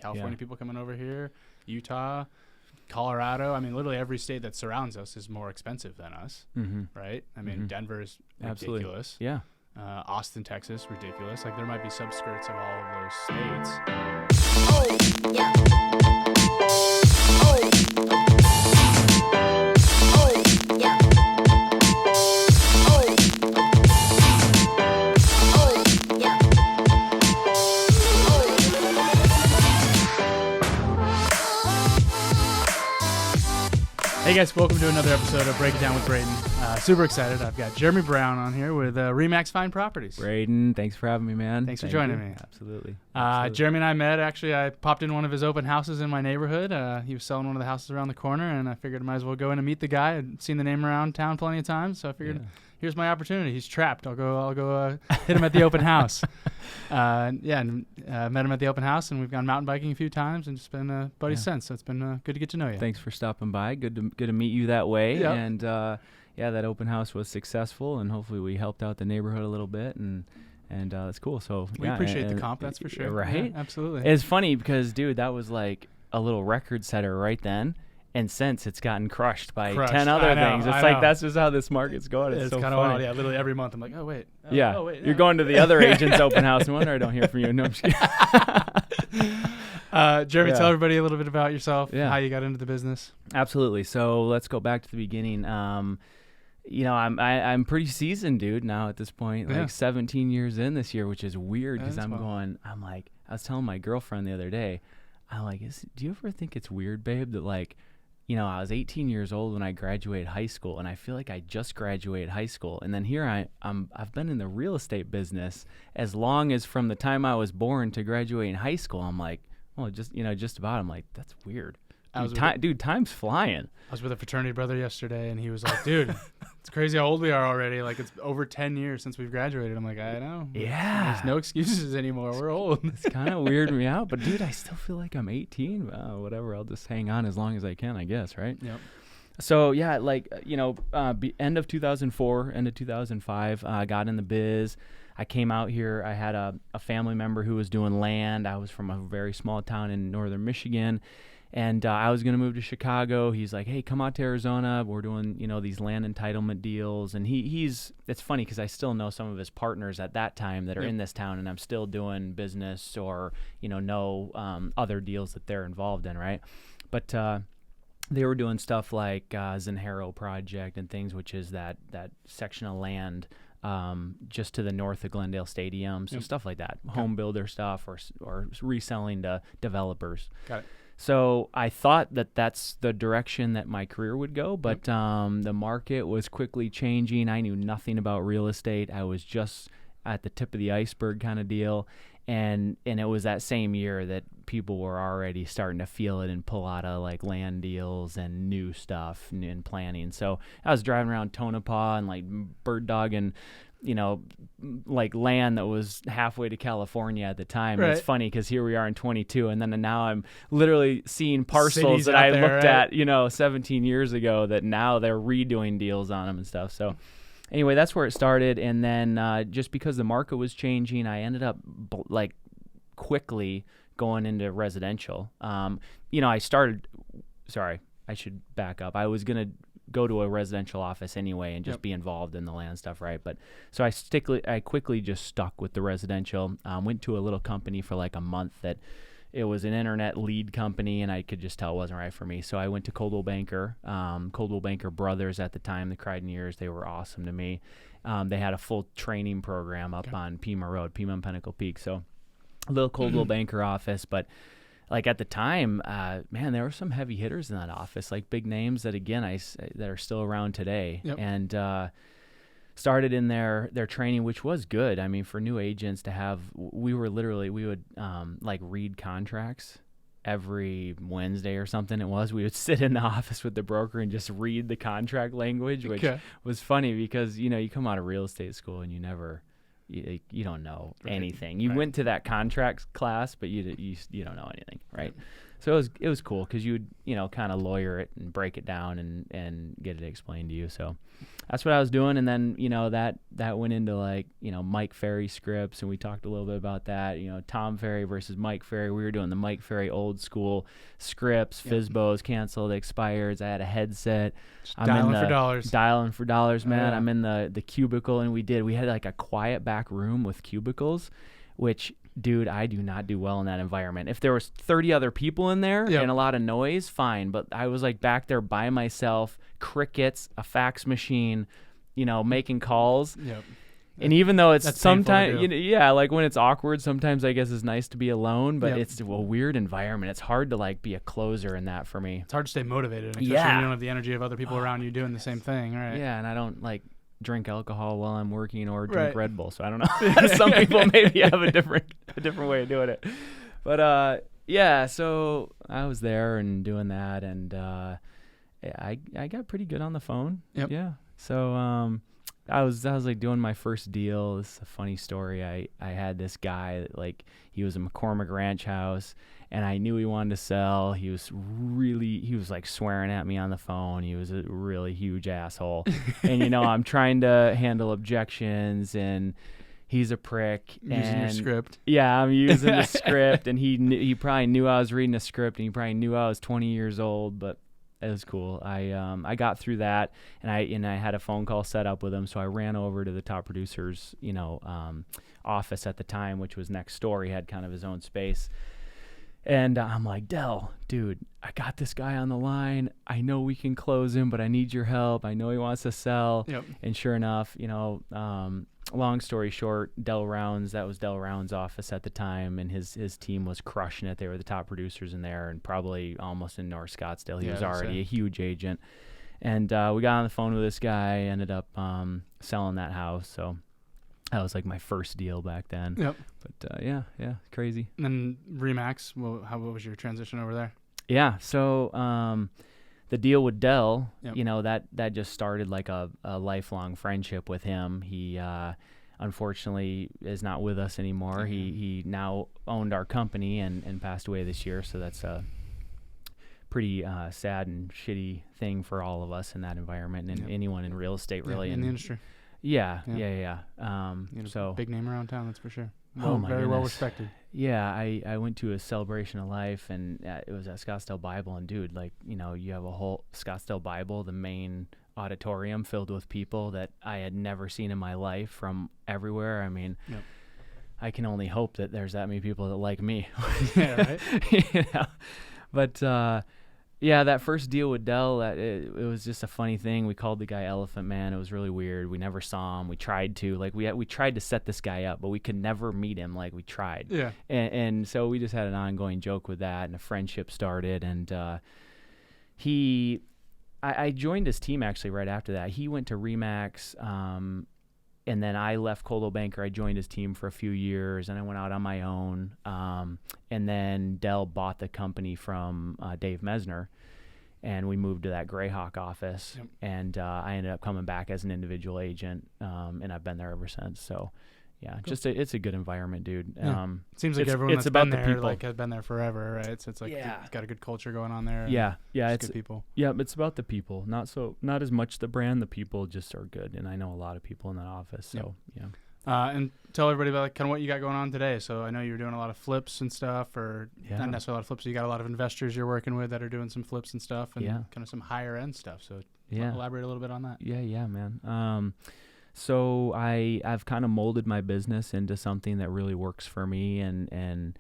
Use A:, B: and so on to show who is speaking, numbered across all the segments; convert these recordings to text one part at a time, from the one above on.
A: California people coming over here, Utah, Colorado. I mean, literally every state that surrounds us is more expensive than us, right? I mean, Denver is ridiculous.
B: Absolutely. Yeah.
A: Austin, Texas, ridiculous. Like there might be subskirts of all of those states.
C: Oh, yeah.
A: Hey guys, welcome to another episode of Break It Down with Braydon. Super excited. I've got Jeremy Brown on here with Remax Fine Properties.
B: Braydon, thanks for having me, man.
A: Thanks for joining me.
B: Absolutely.
A: Jeremy and I met, actually, I popped in one of his open houses in my neighborhood. He was selling one of the houses around the corner, and I figured I might as well go in and meet the guy. I'd seen the name around town plenty of times, so I figured, here's my opportunity. He's trapped. I'll go hit him at the open house. Met him at the open house, and we've gone mountain biking a few times, and just been buddies since. So it's been good to get to know you.
B: Thanks for stopping by. Good to meet you that way.
A: Yep.
B: And that open house was successful, and hopefully we helped out the neighborhood a little bit, and that's cool. So
A: we appreciate the comp, that's for sure.
B: Right?
A: Yeah, absolutely.
B: It's funny because, dude, that was like a little record setter right then. And since it's gotten crushed by 10 other things. It's like that's just how this market's going. It's so
A: kind
B: funny.
A: of wild. Yeah, literally every month I'm like, oh, wait.
B: You're going to the other agent's open house. No wonder I don't hear from you. No, I'm just kidding.
A: Jeremy, tell everybody a little bit about yourself, how you got into the business.
B: Absolutely. So let's go back to the beginning. I'm pretty seasoned, dude, now at this point, like 17 years in this year, which is weird because I was telling my girlfriend the other day, I'm like, do you ever think it's weird, babe, that like, I was 18 years old when I graduated high school, and I feel like I just graduated high school. And then here I've been in the real estate business as long as from the time I was born to graduating high school. I'm like, well, just about. I'm like, that's weird. Dude, time's flying.
A: I was with a fraternity brother yesterday, and he was like, dude, it's crazy how old we are already. Like, it's over 10 years since we've graduated. I'm like, I know.
B: Yeah.
A: There's no excuses anymore. We're old.
B: It's kind of weirding me out. But, dude, I still feel like I'm 18. Whatever. I'll just hang on as long as I can, I guess, right?
A: Yep.
B: So, end of 2004, end of 2005, I got in the biz. I came out here. I had a family member who was doing land. I was from a very small town in northern Michigan. And I was going to move to Chicago. He's like, hey, come out to Arizona. We're doing, these land entitlement deals. And it's funny because I still know some of his partners at that time that are in this town, and I'm still doing business or, know other deals that they're involved in, right? But they were doing stuff like Zenhero Project and things, which is that section of land just to the north of Glendale Stadium. So stuff like that, home builder stuff or reselling to developers.
A: Got it.
B: So I thought that that's the direction that my career would go, but the market was quickly changing. I knew nothing about real estate. I was just at the tip of the iceberg kind of deal, and it was that same year that people were already starting to feel it and pull out of like land deals and new stuff and planning. So I was driving around Tonopah and like bird dogging, like land that was halfway to California at the time. Right. It's funny because here we are in 22, and then now I'm literally seeing parcels that I looked at, 17 years ago that now they're redoing deals on them and stuff. So anyway, that's where it started. And then just because the market was changing, I ended up quickly going into residential. I should back up. I was going to go to a residential office anyway and just be involved in the land stuff, right? But so I quickly just stuck with the residential. Went to a little company for like a month that it was an internet lead company, and I could just tell it wasn't right for me. So I went to Coldwell Banker Brothers at the time, the Crideneers. They were awesome to me. They had a full training program up on Pima Road, Pima and Pinnacle Peak. So a little Coldwell Banker office, but like at the time, there were some heavy hitters in that office, like big names that that are still around today, and started in their training, which was good. I mean, for new agents to have, we would like read contracts every Wednesday or something. We would sit in the office with the broker and just read the contract language, which was funny because you come out of real estate school and you don't know anything. You went to that contracts class, but you don't know anything, right? So it was cool because you would kind of lawyer it and break it down and get it explained to you. So that's what I was doing. And then, that went into like, Mike Ferry scripts, and we talked a little bit about that, Tom Ferry versus Mike Ferry. We were doing the Mike Ferry old school scripts, FSBOs, canceled, expireds. I had a headset.
A: Dialing for dollars.
B: Dialing for dollars, man.
A: Oh, yeah.
B: I'm in the cubicle, and we had like a quiet back room with cubicles, which, dude, I do not do well in that environment. If there was 30 other people in there and a lot of noise, fine. But I was like back there by myself, crickets, a fax machine, making calls.
A: Yep.
B: And even though it's sometimes,
A: painful
B: like when it's awkward, sometimes I guess it's nice to be alone, but
A: Yep.
B: it's a weird environment. It's hard to like be a closer in that for me.
A: It's hard to stay motivated, especially when you don't have the energy of other people around you doing the same thing, right?
B: Yeah, and I don't like drink alcohol while I'm working or drink
A: Right.
B: Red Bull, so I don't know. Some people maybe have a different way of doing it. But so I was there and doing that, and I got pretty good on the phone.
A: Yep.
B: Yeah. So I was like doing my first deal. This is a funny story. I had this guy that, like, he was a McCormick Ranch house, and I knew he wanted to sell. He was like swearing at me on the phone. He was a really huge asshole. And I'm trying to handle objections, and he's a prick.
A: Using your script.
B: Yeah, I'm using the script, and he probably knew I was reading a script, and he probably knew I was 20 years old, but it was cool. I got through that, and I had a phone call set up with him, so I ran over to the top producer's office at the time, which was next door. He had kind of his own space, and I'm like, Dell, dude, I got this guy on the line. I know we can close him, but I need your help. I know he wants to sell.
A: Yep.
B: And sure enough, long story short, Dell Rounds, that was Dell Rounds' office at the time, and his team was crushing it. They were the top producers in there, and probably almost in North Scottsdale. He was already a huge agent. And we got on the phone with this guy, ended up selling that house. So that was like my first deal back then.
A: Yep.
B: But yeah, crazy.
A: And then Remax, what was your transition over there?
B: Yeah, so the deal with Dell,
A: Yep.
B: that just started like a lifelong friendship with him. He unfortunately is not with us anymore.
A: Mm-hmm.
B: He now owned our company and passed away this year, so that's a pretty sad and shitty thing for all of us in that environment, and
A: Yep.
B: anyone in real estate really.
A: in the industry.
B: Yeah.
A: So big name around town, that's for sure.
B: Oh my
A: very well
B: goodness.
A: respected.
B: Yeah, I went to a celebration of life, and it was at Scottsdale Bible, and dude, like, you have a whole Scottsdale Bible, the main auditorium filled with people that I had never seen in my life from everywhere. I mean,
A: Yep.
B: I can only hope that there's that many people that like me.
A: Yeah, right.
B: But that first deal with Dell, it was just a funny thing. We called the guy Elephant Man. It was really weird. We never saw him. We tried to. Like, we tried to set this guy up, but we could never meet him. Like, we tried.
A: Yeah.
B: And so we just had an ongoing joke with that, and a friendship started. And I joined his team actually right after that. He went to Remax, and then I left Coldwell Banker. I joined his team for a few years, and I went out on my own. And then Dell bought the company from Dave Mesner, and we moved to that Greyhawk office.
A: Yep.
B: And I ended up coming back as an individual agent, and I've been there ever since. So, yeah,
A: Cool.
B: it's a good environment, dude.
A: Yeah. Seems like everyone
B: it's
A: that's
B: about
A: been
B: the
A: there
B: people.
A: like has been there forever, right? So it's like it's got a good culture going on there.
B: Yeah,
A: it's
B: it's
A: good people.
B: Yeah, it's about the people. Not as much the brand. The people just are good, and I know a lot of people in that office. So yeah.
A: And tell everybody about kind of what you got going on today. So I know you were doing a lot of flips and stuff, or
B: Yeah.
A: not necessarily a lot of flips. You got a lot of investors you're working with that are doing some flips and stuff, and
B: Yeah.
A: kind of some higher end stuff. So
B: Yeah.
A: elaborate a little bit on that.
B: Yeah, man. So I've kind of molded my business into something that really works for me, and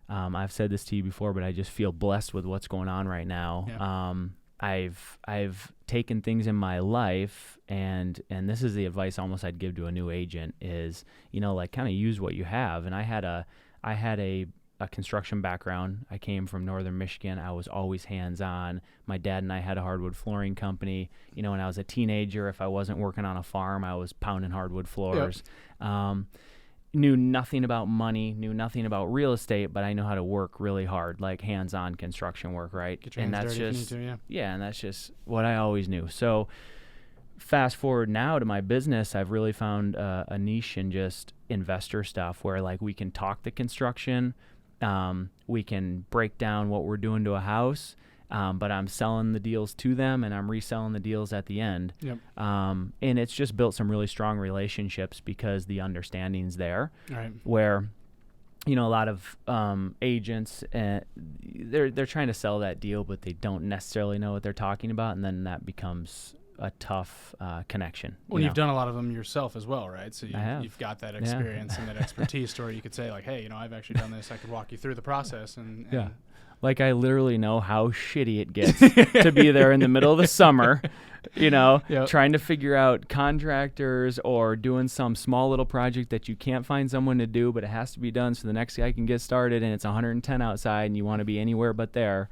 B: I've said this to you before, but I just feel blessed with what's going on right now.
A: Yeah.
B: I've taken things in my life, and this is the advice almost I'd give to a new agent is, like, kind of use what you have. And I had a construction background. I came from northern Michigan. I was always hands-on. My dad and I had a hardwood flooring company. When I was a teenager, if I wasn't working on a farm, I was pounding hardwood floors. Yep. Knew nothing about money, knew nothing about real estate, but I know how to work really hard, like hands-on construction work, right?
A: Get your
B: And
A: hands
B: that's
A: dirty if you
B: just
A: need to,
B: and that's just what I always knew. So fast forward now to my business, I've really found a niche in just investor stuff where, like, we can talk the construction. We can break down what we're doing to a house, but I'm selling the deals to them and I'm reselling the deals at the end.
A: Yep.
B: And it's just built some really strong relationships because the understanding's there.
A: Right.
B: Where, a lot of agents, they're trying to sell that deal, but they don't necessarily know what they're talking about, and then that becomes a tough connection.
A: Well, you've done a lot of them yourself as well, right? So you've got that
B: Yeah.
A: experience and that expertise, to where you could say, like, hey, I've actually done this. I could walk you through the process. And
B: Yeah. Like, I literally know how shitty it gets to be there in the middle of the summer,
A: Yep.
B: trying to figure out contractors or doing some small little project that you can't find someone to do, but it has to be done so the next guy can get started, and it's 110 outside and you want to be anywhere but there.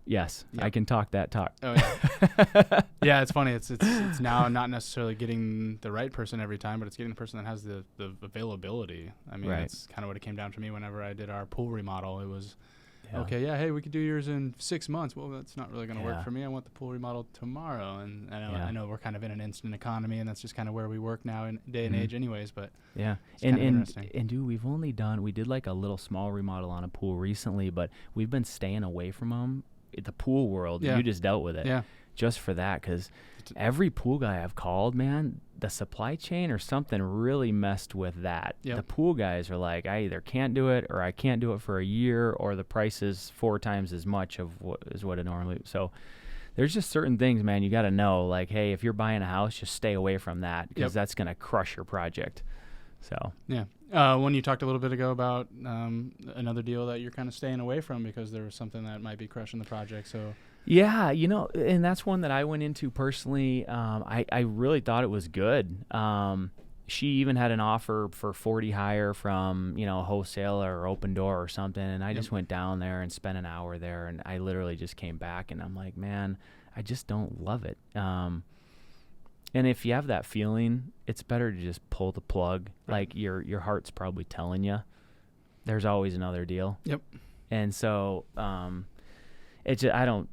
B: Yes,
A: Yep.
B: I can talk that talk.
A: Oh, yeah. Yeah, it's funny. It's now not necessarily getting the right person every time, but it's getting the person that has the availability. I mean,
B: Right.
A: that's kind of what it came down to me whenever I did our pool remodel. It was,
B: Yeah.
A: okay, yeah, hey, we could do yours in 6 months. Well, that's not really going to
B: Yeah.
A: work for me. I want the pool remodel tomorrow. And
B: Yeah.
A: I know we're kind of in an instant economy, and that's just kind of where we work now in day and
B: Mhm.
A: age anyways. But
B: Yeah,
A: it's kind of
B: and
A: interesting.
B: dude, we did like a little small remodel on a pool recently, but we've been staying away from them. The pool world,
A: Yeah.
B: you just dealt with it.
A: Yeah.
B: Just for that, because every pool guy I've called, man, the supply chain or something really messed with that.
A: Yep.
B: The pool guys are like, I either can't do it or I can't do it for a year, or the price is 4 times as much of what it normally. So there's just certain things, man, you got to know, like, hey, if you're buying a house, just stay away from that, because
A: Yep.
B: that's going to crush your project. So
A: Yeah. When you talked a little bit ago about another deal that you're kind of staying away from because there was something that might be crushing the project. So
B: yeah, and that's one that I went into personally. I really thought it was good. She even had an offer for 40 higher from, a wholesaler or open door or something. And I just went down there and spent an hour there, and I literally just came back and I'm like, man, I just don't love it. And if you have that feeling, it's better to just pull the plug.
A: Right.
B: Like your heart's probably telling you there's always another deal.
A: Yep.
B: And so, it's just, I don't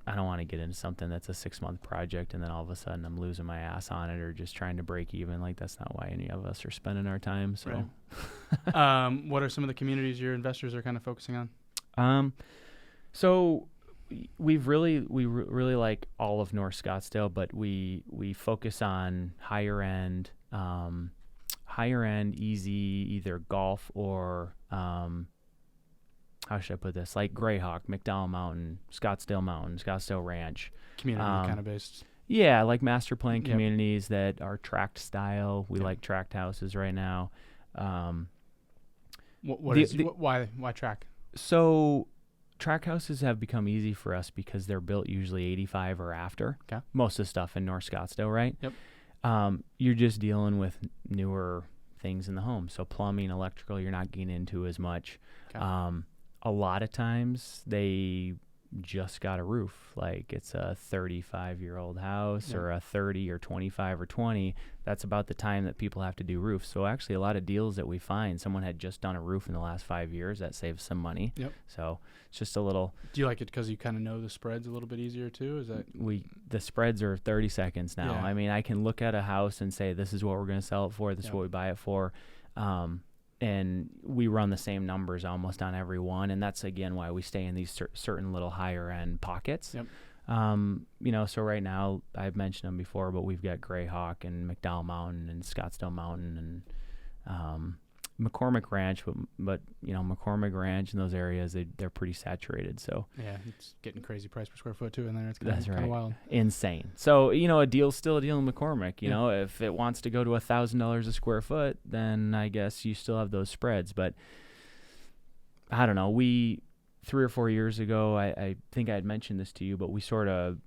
B: want to get into something that's a 6-month project and then all of a sudden I'm losing my ass on it or just trying to break even. Like, that's not why any of us are spending our time. So,
A: Right. What are some of the communities your investors are kind of focusing on?
B: So we really like all of North Scottsdale, but we focus on higher end, easy, either golf or, how should I put this? Like Greyhawk, McDowell Mountain, Scottsdale Ranch.
A: Community kind of based.
B: Yeah, like master plan
A: Yep.
B: communities that are tract style. We
A: Yep.
B: like tract houses right now.
A: Why track?
B: So tract houses have become easy for us because they're built usually 85 or after.
A: Okay.
B: Most of the stuff in North Scottsdale, right?
A: Yep.
B: You're just dealing with newer things in the home. So plumbing, electrical, you're not getting into as much.
A: Okay.
B: A lot of times they just got a roof, like it's a 35-year-old house
A: Yeah.
B: or a 30 or 25 or 20. That's about the time that people have to do roofs. So actually a lot of deals that we find, someone had just done a roof in the last 5 years. That saves some money.
A: Yep.
B: So it's just a little,
A: Do you like it because you kind of know the spreads a little bit easier too? Is that
B: the spreads are 30 seconds now.
A: Yeah.
B: I mean, I can look at a house and say, this is what we're going to sell it for. This is
A: Yep.
B: what we buy it for. And we run the same numbers almost on every one. And that's, again, why we stay in these certain little higher end pockets.
A: Yep.
B: So right now, I've mentioned them before, but we've got Greyhawk and McDowell Mountain and Scottsdale Mountain and McCormick Ranch. But McCormick Ranch and those areas, they're pretty saturated. So
A: yeah, it's getting crazy price per square foot too in there. It's
B: that's
A: kind of
B: right.
A: wild.
B: Insane. So, a deal's still a deal in McCormick. You
A: Yeah.
B: know, if it wants to go to $1,000 a square foot, then I guess you still have those spreads. But I don't know. 3 or 4 years ago, I think I had mentioned this to you, but we sort of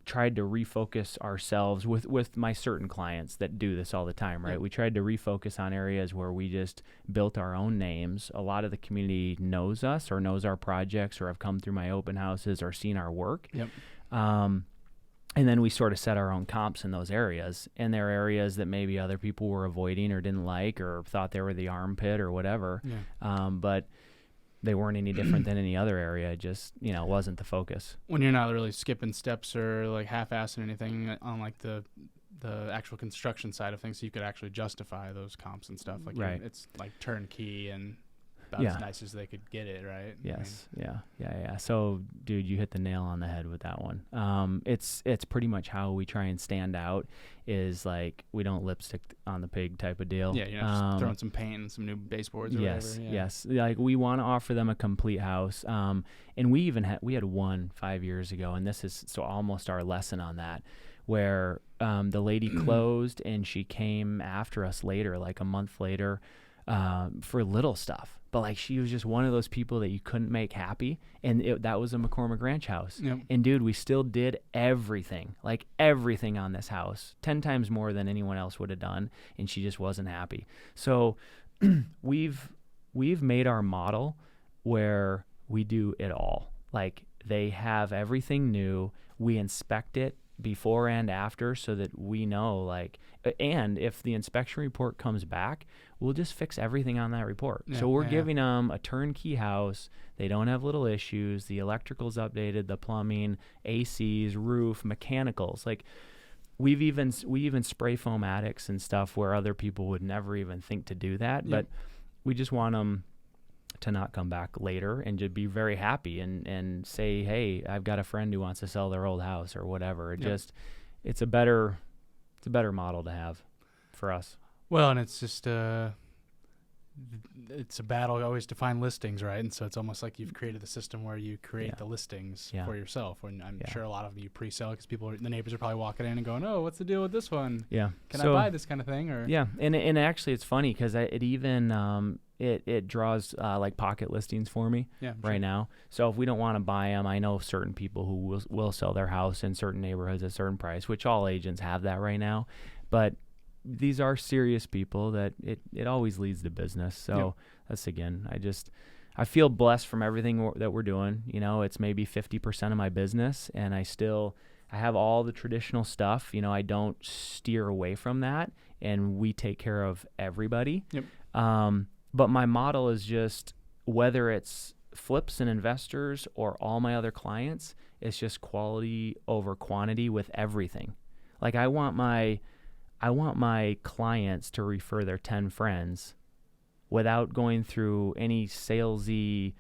B: tried to refocus ourselves with my certain clients that do this all the time, right?
A: Yeah.
B: We tried to refocus on areas where we just built our own names. A lot of the community knows us or knows our projects or have come through my open houses or seen our work.
A: Yep.
B: And then we sort of set our own comps in those areas. And there are areas that maybe other people were avoiding or didn't like or thought they were the armpit or whatever.
A: Yeah.
B: But they weren't any different than any other area. It just, wasn't the focus.
A: When you're not really skipping steps or like half-assing anything on like the actual construction side of things, so you could actually justify those comps and stuff. Like
B: Right.
A: it's like turnkey and about as nice as they could get it, right?
B: Yes. Yeah. So, dude, you hit the nail on the head with that one. It's pretty much how we try and stand out is like we don't lipstick on the pig type of deal.
A: Yeah, you're not just throwing some paint and some new baseboards or whatever. Yeah.
B: Yes. Like we want to offer them a complete house. And we even had one 5 years ago, and this is so almost our lesson on that, where the lady closed and she came after us later, like a month later, for little stuff. But like she was just one of those people that you couldn't make happy, and that was a McCormick Ranch house.
A: Yep.
B: And dude, we still did everything on this house, 10 times more than anyone else would have done, and she just wasn't happy. So we've made our model where we do it all. Like they have everything new, we inspect it before and after so that we know, like, and if the inspection report comes back, we'll just fix everything on that report. So we're giving them a turnkey house. They don't have little issues. The electrical's updated, the plumbing, ACs, roof, mechanicals. Like we even spray foam attics and stuff where other people would never even think to do that. But we just want them to not come back later and just be very happy and say, hey, I've got a friend who wants to sell their old house or whatever. It's a better model to have for us.
A: Well, and it's just it's a battle always to find listings, right? And so it's almost like you've created the system where you create the listings for yourself. And I'm sure a lot of you pre-sell because the neighbors are probably walking in and going, "Oh, what's the deal with this one?
B: Yeah,
A: can I buy this kind of thing?" Or
B: and actually it's funny because it even it draws like pocket listings for me right now. So if we don't want to buy them, I know certain people who will sell their house in certain neighborhoods at a certain price, which all agents have that right now. But these are serious people that it always leads to business. So that's, again, I feel blessed from everything that we're doing. You know, it's maybe 50% of my business, and I have all the traditional stuff. You know, I don't steer away from that, and we take care of everybody. But my model is just, whether it's flips and investors or all my other clients, it's just quality over quantity with everything. Like I want my clients to refer their 10 friends without going through any salesy,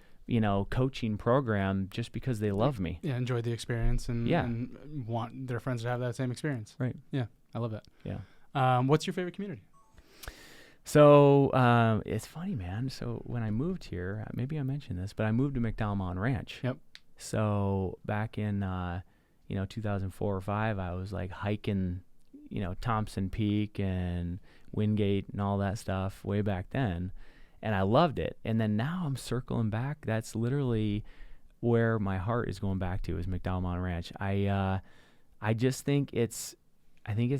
B: coaching program just because they love me.
A: Yeah, enjoy the experience and want their friends to have that same experience.
B: Right.
A: Yeah, I love that.
B: Yeah.
A: What's your favorite community?
B: So it's funny, man. So when I moved here, maybe I mentioned this, but I moved to McDowell Mountain Ranch.
A: Yep.
B: So back in 2004 or 5, I was like hiking, Thompson Peak and Wingate and all that stuff way back then, and I loved it. And then now I'm circling back. That's literally where my heart is going back to, is McDowell Mountain Ranch. I just think it's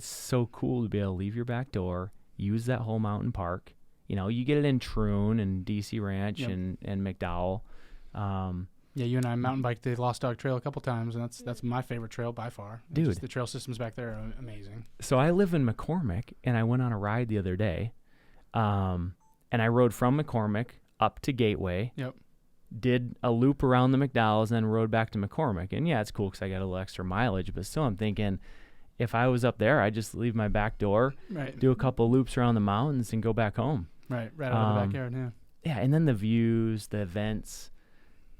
B: so cool to be able to leave your back door, use that whole mountain park. You get it in Troon and DC Ranch and McDowell.
A: Yeah, you and I mountain biked the Lost Dog Trail a couple times, and that's my favorite trail by far.
B: Dude,
A: the trail systems back there are amazing.
B: So I live in McCormick, and I went on a ride the other day, and I rode from McCormick up to Gateway.
A: Yep.
B: Did a loop around the McDowells, and then rode back to McCormick. And yeah, it's cool because I got a little extra mileage, but still I'm thinking, if I was up there, I'd just leave my back door, do a couple loops around the mountains, and go back home.
A: Right out of the backyard, yeah.
B: Yeah, and then the views, the events.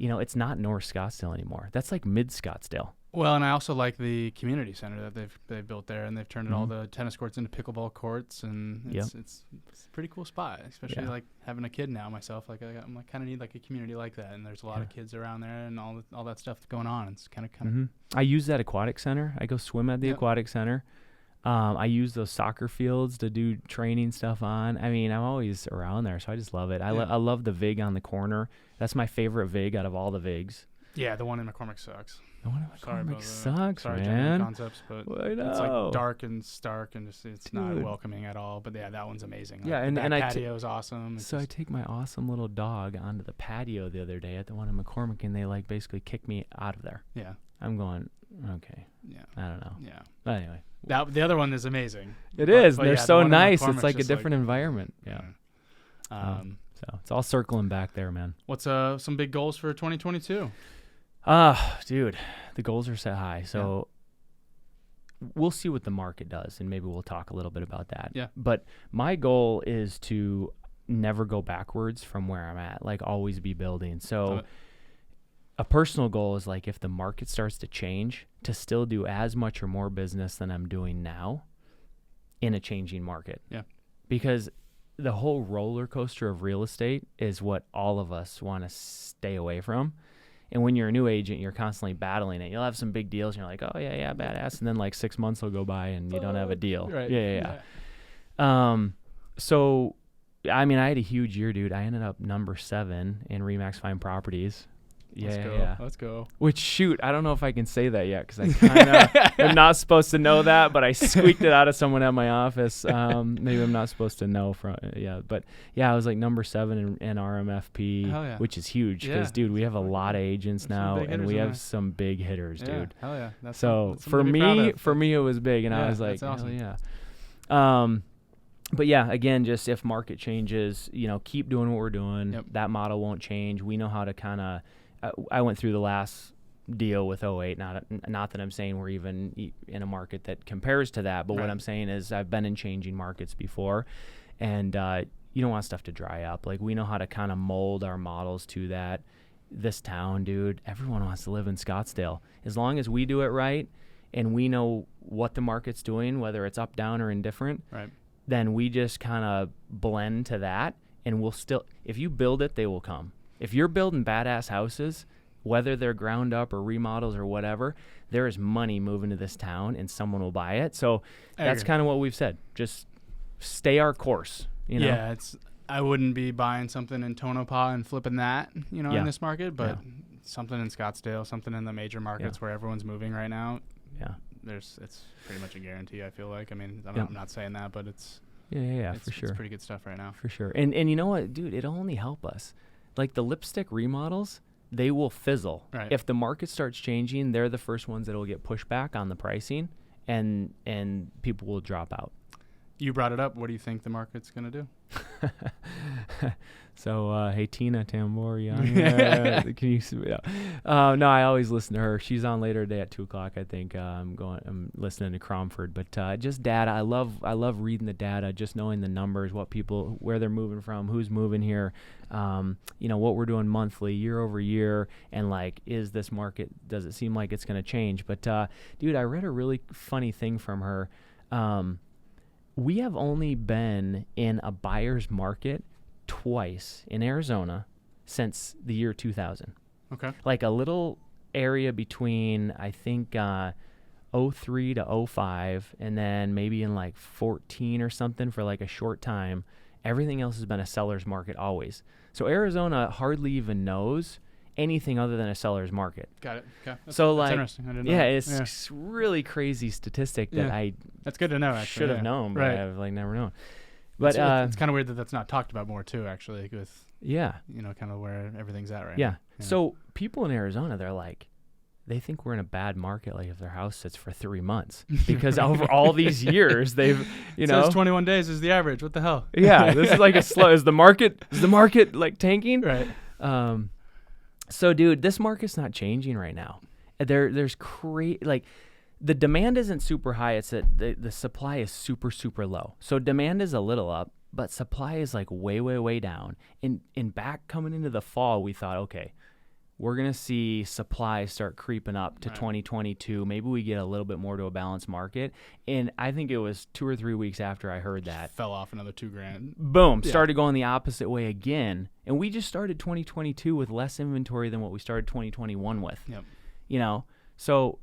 B: It's not North Scottsdale anymore. That's like mid Scottsdale.
A: Well, and I also like the community center that they've built there, and they've turned all the tennis courts into pickleball courts, and it's a pretty cool spot, especially like having a kid now myself. Like I'm like kind of need like a community like that, and there's a lot of kids around there and all that stuff going on. It's kind of.
B: I use that aquatic center. I go swim at the aquatic center. I use those soccer fields to do training stuff on. I mean, I'm always around there, so I just love it. I love the VIG on the corner. That's my favorite VIG out of all the VIGs.
A: Yeah, the one in McCormick sucks.
B: The one in McCormick sucks,
A: sorry,
B: man.
A: Concepts, but
B: I know.
A: It's like dark and stark, and it's not welcoming at all. But yeah, that one's amazing.
B: Yeah,
A: like,
B: and
A: the patio is awesome.
B: So I take my awesome little dog onto the patio the other day at the one in McCormick, and they like basically kick me out of there.
A: Yeah.
B: I'm going, okay.
A: Yeah.
B: I don't know.
A: Yeah.
B: But anyway.
A: The other one is amazing.
B: It is.
A: But
B: They're
A: yeah,
B: so nice. It's like a different environment. Yeah. So it's all circling back there, man.
A: What's some big goals for 2022?
B: Dude, the goals are set high. So we'll see what the market does, and maybe we'll talk a little bit about that.
A: Yeah.
B: But my goal is to never go backwards from where I'm at, like always be building. So a personal goal is like if the market starts to change, to still do as much or more business than I'm doing now in a changing market.
A: Yeah.
B: Because the whole roller coaster of real estate is what all of us want to stay away from. And when you're a new agent, you're constantly battling it. You'll have some big deals, and you're like, oh, yeah, badass. And then like 6 months will go by, and you don't have a deal.
A: Right.
B: Yeah. So, I mean, I had a huge year, dude. I ended up number 7 in Remax Fine Properties.
A: Let's go.
B: Which, shoot, I don't know if I can say that yet because I kind of am not supposed to know that, but I squeaked it out of someone at my office. Maybe I'm not supposed to know but I was like number 7 in RMFP, which is huge because, dude, we have a lot of agents now, and we have some big hitters, dude.
A: Hell yeah. That's
B: for me, it was big, and I was like,
A: awesome.
B: hell yeah. But yeah, again, just if market changes, keep doing what we're doing.
A: Yep.
B: That model won't change. We know how to kind of. I went through the last deal with 08. Not that I'm saying we're even in a market that compares to that, but what I'm saying is I've been in changing markets before, and you don't want stuff to dry up. Like, we know how to kind of mold our models to that. This town, dude, everyone wants to live in Scottsdale. As long as we do it right and we know what the market's doing, whether it's up, down, or indifferent, then we just kind of blend to that, and we'll still, if you build it, they will come. If you're building badass houses, whether they're ground up or remodels or whatever, there is money moving to this town and someone will buy it. So that's kind of what we've said. Just stay our course,
A: Yeah, I wouldn't be buying something in Tonopah and flipping that, in this market, but something in Scottsdale, something in the major markets where everyone's moving right now. Yeah. It's pretty much a guarantee, I feel like. I mean, I'm not saying that, but it's
B: for sure.
A: It's pretty good stuff right now.
B: For sure. And you know what, dude, it'll only help us. Like the lipstick remodels, they will fizzle.
A: Right.
B: If the market starts changing, they're the first ones that will get pushback on the pricing, and people will drop out.
A: You brought it up. What do you think the market's going to do?
B: So, hey, Tina Tambor, can you? No, I always listen to her. She's on later today at 2:00. I think I'm listening to Cromford, but just data. I love reading the data, just knowing the numbers, where they're moving from, who's moving here, what we're doing monthly, year over year, and like, is this market? Does it seem like it's going to change? But dude, I read a really funny thing from her. We have only been in a buyer's market twice in Arizona since the year 2000.
A: Okay.
B: Like a little area between, I think, 03 to 05, and then maybe in like 14 or something for like a short time. Everything else has been a seller's market always. So Arizona hardly even knows anything other than a seller's market.
A: Got it. Okay. That's interesting. I didn't know.
B: It's really crazy statistic that
A: that's good to know. Actually,
B: should have known, but I've like never known. But
A: it's kind of weird that that's not talked about more too. Actually, with kind of where everything's at right now. Yeah.
B: So people in Arizona, they're like, they think we're in a bad market, like if their house sits for 3 months, because over all these years they've,
A: says 21 days is the average. What the hell?
B: Yeah, this is like a slow. Is the market like tanking?
A: Right.
B: So, dude, this market's not changing right now. There's like, the demand isn't super high. It's that the supply is super, super low. So demand is a little up, but supply is like way, way, way down. And back coming into the fall, we thought, okay, we're going to see supply start creeping up to 2022. Maybe we get a little bit more to a balanced market. And I think it was 2 or 3 weeks after I heard that.
A: Fell off another $2,000.
B: Boom. Started going the opposite way again. And we just started 2022 with less inventory than what we started 2021 with.
A: Yep.
B: So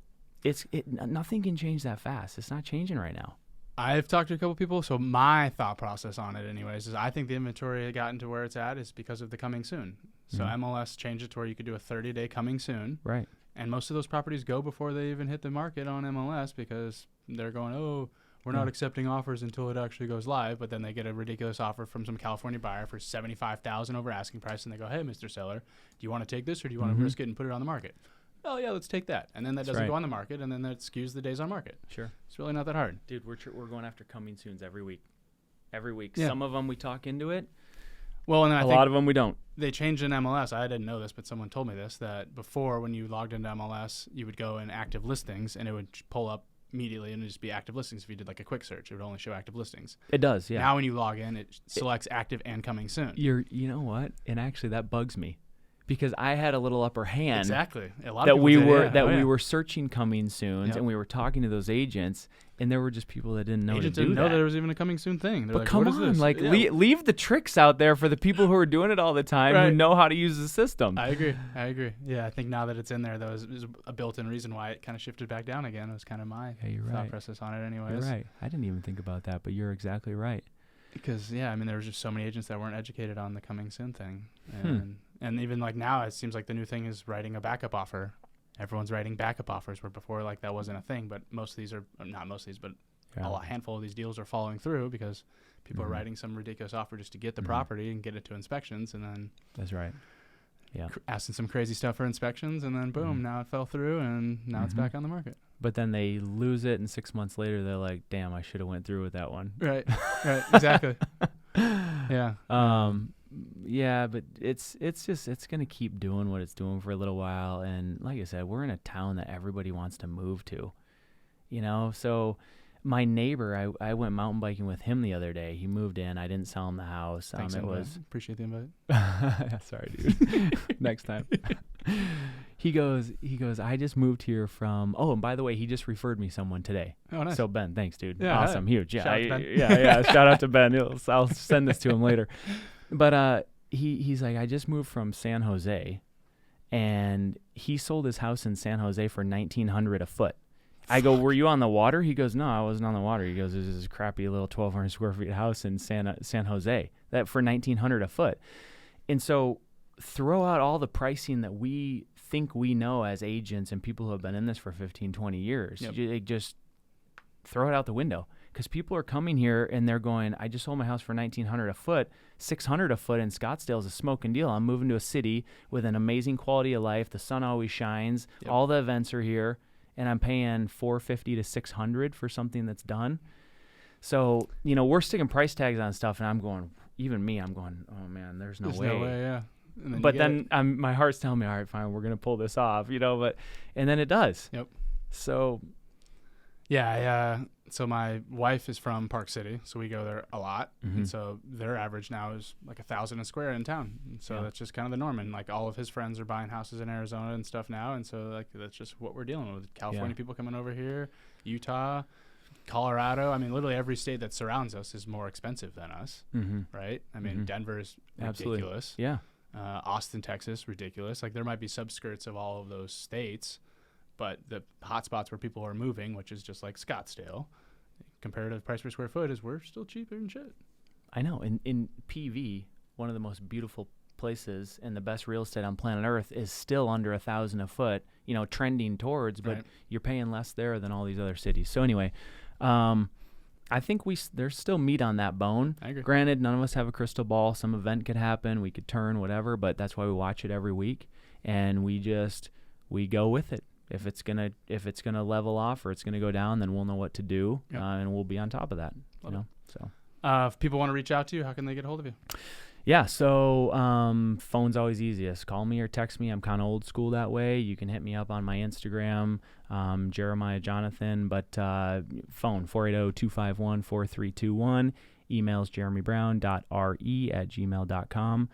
B: nothing can change that fast. It's not changing right now.
A: I've talked to a couple people, so my thought process on it anyways is I think the inventory had gotten to where it's at is because of the coming soon. So MLS changed it to where you could do a 30-day coming soon.
B: Right.
A: And most of those properties go before they even hit the market on MLS because they're going, we're not accepting offers until it actually goes live. But then they get a ridiculous offer from some California buyer for $75,000 over asking price. And they go, hey, Mr. Seller, do you want to take this or do you want to risk it and put it on the market? Oh, yeah, let's take that. And then that doesn't go on the market, and then that skews the days on market.
B: Sure.
A: It's really not that hard.
B: Dude, we're going after coming soons every week. Yeah. Some of them we talk into it.
A: Well, and then
B: a lot of them we don't.
A: They changed in MLS. I didn't know this, but someone told me this, that before when you logged into MLS, you would go in active listings, and it would pull up immediately and it'd just be active listings. If you did like a quick search, it would only show active listings.
B: It does, yeah.
A: Now when you log in, it selects active and coming soon.
B: You know what? And actually that bugs me because I had a little upper hand.
A: Exactly. A lot
B: that
A: of
B: we
A: people
B: were
A: did, yeah.
B: we were searching coming soons,
A: Yep.
B: and we were talking to those agents, and there were just people that didn't know
A: Agents
B: to do
A: didn't know
B: that.
A: there was even a coming soon thing. They're
B: But
A: like,
B: come
A: what is
B: on,
A: this?
B: like
A: Yeah.
B: leave the tricks out there for the people who are doing it all the time who
A: Right.
B: know how to use the system.
A: I agree. Yeah, I think now that it's in there, though, is a built-in reason why it kind of shifted back down again. It was kind of my
B: You're
A: thought
B: right.
A: process on it anyways.
B: You're right. I didn't even think about that, but you're exactly right.
A: Because, yeah, I mean, there was just so many agents that weren't educated on the coming soon thing. And even like now, it seems like the new thing is writing a backup offer. Everyone's writing backup offers, where before, like, that wasn't a thing. But most of these are, not most of these, but a handful of these deals are following through because people are writing some ridiculous offer just to get the property and get it to inspections, and then
B: That's right. Yeah.
A: asking some crazy stuff for inspections, and then boom, now it fell through, and now it's back on the market.
B: But then they lose it, and 6 months later, they're like, damn, I should have went through with that one.
A: Right, exactly. Yeah.
B: Yeah, but it's going to keep doing what it's doing for a little while. And like I said, we're in a town that everybody wants to move to, you know? So my neighbor, I went mountain biking with him the other day. He moved in. I didn't sell him the house.
A: Thanks,
B: It was
A: appreciate the invite.
B: Sorry, dude. Next time. He goes, I just moved here from, and by the way, he just referred me someone today.
A: Oh, nice.
B: So Ben, thanks, dude.
A: Yeah,
B: awesome. Huge. Yeah.
A: Shout out to Ben.
B: Yeah. Shout out to Ben. I'll send this to him later. But he's like, I just moved from San Jose, and he sold his house in San Jose for $1,900 a foot. I go, were you on the water? He goes, no, I wasn't on the water. He goes, there's this crappy little 1,200 square feet house in San Jose that for $1,900 a foot. And so throw out all the pricing that we think we know as agents and people who have been in this for 15, 20 years.
A: Yep.
B: Just throw it out the window. Because people are coming here and they're going, I just sold my house for $1,900 a foot. $600 a foot in Scottsdale is a smoking deal. I'm moving to a city with an amazing quality of life. The sun always shines.
A: Yep.
B: All the events are here, and I'm paying $450 to $600 for something that's done. So we're sticking price tags on stuff, and I'm going. Even me, I'm going. Oh man, there's no way.
A: No way. Yeah.
B: But then my heart's telling me, all right, fine, we're gonna pull this off. And then it does.
A: Yep.
B: So.
A: Yeah, so my wife is from Park City, so we go there a lot.
B: Mm-hmm.
A: And so their average now is like 1,000 a square in town. And so that's just kind of the norm. And like all of his friends are buying houses in Arizona and stuff now. And so like that's just what we're dealing with. California people coming over here, Utah, Colorado. I mean, literally every state that surrounds us is more expensive than us, right? I mean, Denver is ridiculous.
B: Absolutely. Yeah.
A: Austin, Texas, ridiculous. Like there might be subskirts of all of those states, but the hot spots where people are moving, which is just like Scottsdale, comparative price per square foot is we're still cheaper than shit.
B: I know. In PV, one of the most beautiful places and the best real estate on planet Earth is still under 1,000 a foot, trending towards, but you're paying less there than all these other cities. So anyway, I think there's still meat on that bone.
A: I agree.
B: Granted, none of us have a crystal ball. Some event could happen. We could turn, whatever, but that's why we watch it every week, and we go with it. If it's gonna level off or it's gonna go down, then we'll know what to do, and we'll be on top of that. So
A: if people want to reach out to you, how can they get a hold of you?
B: Yeah, so phone's always easiest. Call me or text me. I'm kind of old school that way. You can hit me up on my Instagram, Jeremiah Jonathan, but phone 480-251-4321. Emails jeremybrown.re@gmail.com.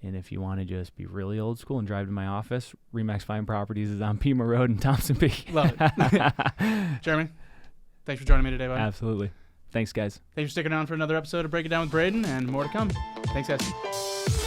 B: And if you want to just be really old school and drive to my office, Remax Fine Properties is on Pima Road in Thompson Peak.
A: Love it. Jeremy, thanks for joining me today, buddy.
B: Absolutely. Thanks, guys.
A: Thanks for sticking around for another episode of Break It Down with Braydon, and more to come. Thanks, guys.